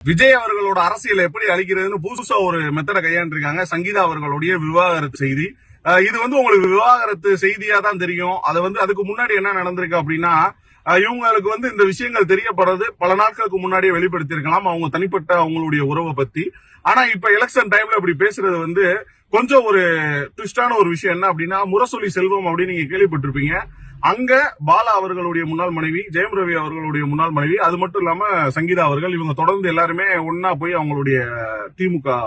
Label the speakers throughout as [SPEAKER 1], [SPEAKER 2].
[SPEAKER 1] விஜய் அவர்களோட அரசியலை எப்படி அழிக்கிறதுன்னு புதுசா ஒரு மெத்தடை கையாண்டிருக்காங்க. சங்கீதா அவர்களுடைய விவாகரத்து செய்தி. இது உங்களுக்கு விவாகரத்து செய்தியா தான் தெரியும். அதுக்கு முன்னாடி என்ன நடந்திருக்கு அப்படின்னா, இவங்களுக்கு இந்த விஷயங்கள் தெரியப்படுறது பல நாட்களுக்கு முன்னாடியே வெளிப்படுத்தியிருக்கலாம், அவங்க தனிப்பட்ட அவங்களுடைய உறவை பத்தி. ஆனா இப்ப எலெக்ஷன் டைம்ல இப்படி பேசுறது கொஞ்சம் ஒரு ட்விஸ்டான ஒரு விஷயம். என்ன அப்படின்னா, முரசொலி செல்வம் அப்படின்னு நீங்க கேள்விப்பட்டிருப்பீங்க. அங்க பாலா அவர்களுடைய முன்னாள் மனைவி, ஜெயம் ரவி அவர்களுடைய முன்னாள் மனைவி, அது மட்டும் இல்லாம சங்கீதா அவர்கள், இவங்க தொடர்ந்து எல்லாருமே ஒன்னா போய் அவங்களுடைய திமுக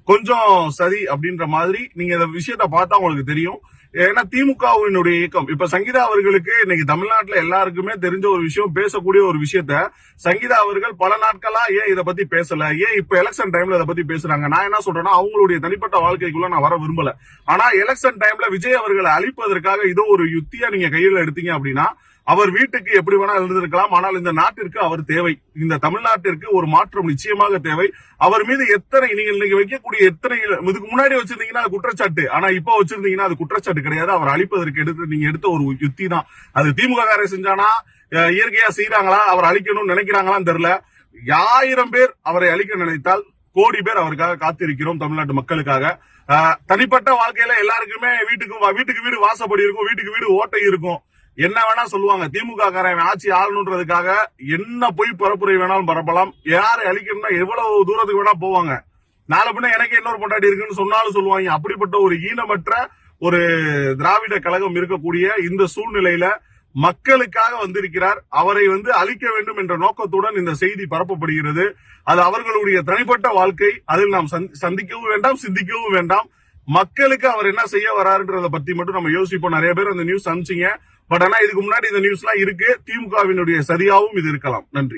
[SPEAKER 1] கொஞ்சம் சரி அப்படின்ற மாதிரி நீங்க இந்த விஷயத்த பார்த்தா உங்களுக்கு தெரியும். ஏன்னா திமுகவினுடைய இயக்கம் இப்ப சங்கீதா அவர்களுக்கு இன்னைக்கு தமிழ்நாட்டுல எல்லாருக்குமே தெரிஞ்ச ஒரு விஷயம், பேசக்கூடிய ஒரு விஷயத்த சங்கீதா அவர்கள் பல நாட்களா ஏன் இதை பத்தி பேசல, ஏன் இப்ப எலெக்ஷன் டைம்ல இதை பத்தி பேசுறாங்க. நான் என்ன சொல்றேன்னா, அவங்களுடைய தனிப்பட்ட வாழ்க்கைக்குள்ள நான் வர விரும்பல. ஆனா எலெக்ஷன் டைம்ல விஜய் அவர்களை அழிப்பதற்காக இதோ ஒரு யுத்தியா நீங்க கையில எடுத்தீங்க அப்படின்னா, அவர் வீட்டுக்கு எப்படி வேணா இருந்திருக்கலாம், ஆனால் இந்த நாட்டிற்கு அவர் தேவை. இந்த தமிழ்நாட்டிற்கு ஒரு மாற்றம் நிச்சயமாக தேவை. அவர் மீது நீங்க இன்னைக்கு வைக்கக்கூடிய இதுக்கு முன்னாடி வச்சிருந்தீங்கன்னா அது குற்றச்சாட்டு, ஆனா இப்ப வச்சிருந்தீங்கன்னா அது குற்றச்சாட்டு கிடையாது. அவர் அழிப்பதற்கு நீங்க எடுத்த ஒரு யுத்தி தான். அது திமுக காரை செஞ்சானா, இயற்கையா செய்யறாங்களா, அவர் அழிக்கணும்னு நினைக்கிறாங்களான்னு தெரியல. 1000 பேர் அவரை அழிக்க நினைத்தால் கோடி பேர் அவருக்காக காத்திருக்கிறோம், தமிழ்நாட்டு மக்களுக்காக. தனிப்பட்ட வாழ்க்கையில எல்லாருக்குமே வீட்டுக்கு வீடு வாசப்படி இருக்கும், வீட்டுக்கு வீடு ஓட்டை இருக்கும். என்ன வேணா சொல்லுவாங்க, திமுக காரன் ஆட்சி ஆளணுன்றதுக்காக என்ன போய் பரப்புரை வேணாலும் பரப்பலாம். யாரை அழிக்கணும்னா எவ்வளவு தூரத்துக்கு வேணா போவாங்க. நாளை பின்ன எனக்கு இன்னொரு பொண்டாட்டி இருக்குன்னு சொன்னாலும் சொல்லுவாங்க. அப்படிப்பட்ட ஒரு ஈனமற்ற ஒரு திராவிட கழகம் இருக்கக்கூடிய இந்த சூழ்நிலையில மக்களுக்காக வந்திருக்கிறார். அவரை அழிக்க வேண்டும் என்ற நோக்கத்துடன் இந்த செய்தி பரப்பப்படுகிறது. அது அவர்களுடைய தனிப்பட்ட வாழ்க்கை. அதில் நாம் சந்திக்கவும் வேண்டாம், சிந்திக்கவும் வேண்டாம். மக்களுக்கு அவர் என்ன செய்ய வராருன்றத பத்தி மட்டும் நம்ம யோசிப்போம். நிறைய பேர் அந்த நியூஸ் அனுப்பிச்சிங்க. பட் ஆனா இதுக்கு முன்னாடி இந்த நியூஸ் எல்லாம் இருக்கு. திமுகவினுடைய சரியாவும் இது இருக்கலாம். நன்றி.